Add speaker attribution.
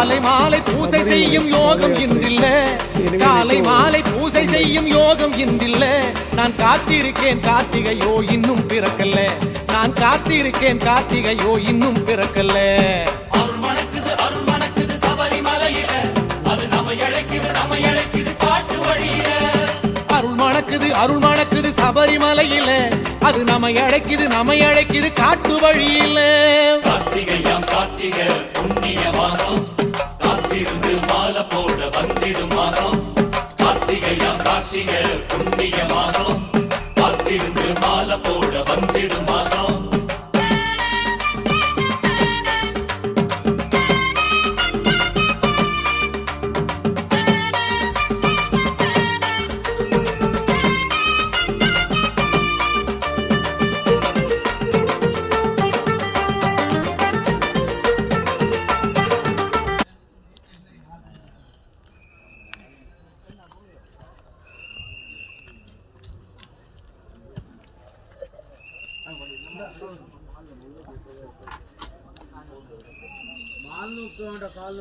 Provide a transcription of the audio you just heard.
Speaker 1: காலை மாலை பூசை செய்யும் யோகம் இன்றில்ல, காலை மாலை பூசை செய்யும் யோகம் இன்றில்ல. நான் காத்திருக்கேன் கார்த்திகையோ இன்னும் பிறக்கல்ல, நான் காத்திருக்கேன் கார்த்திகையோ இன்னும் பிறக்கல்ல.
Speaker 2: அருள் மணக்குது சபரிமலையில, அது நம்மை அழைக்குது காட்டு வழியில.
Speaker 1: அருள் மணக்குது சபரிமலையில, அது நம்மை அழைக்குது காட்டு வழியில.
Speaker 2: கார்த்திகையாம் கார்த்திகை புண்ணிய மாசம், காத்திருந்து மாலை போட வந்திடும் மாசம். கார்த்திகையாம் கார்த்திகை புண்ணிய மாசம், காத்திருந்து மாலை போட வந்திடும் மாசம்.
Speaker 3: கால்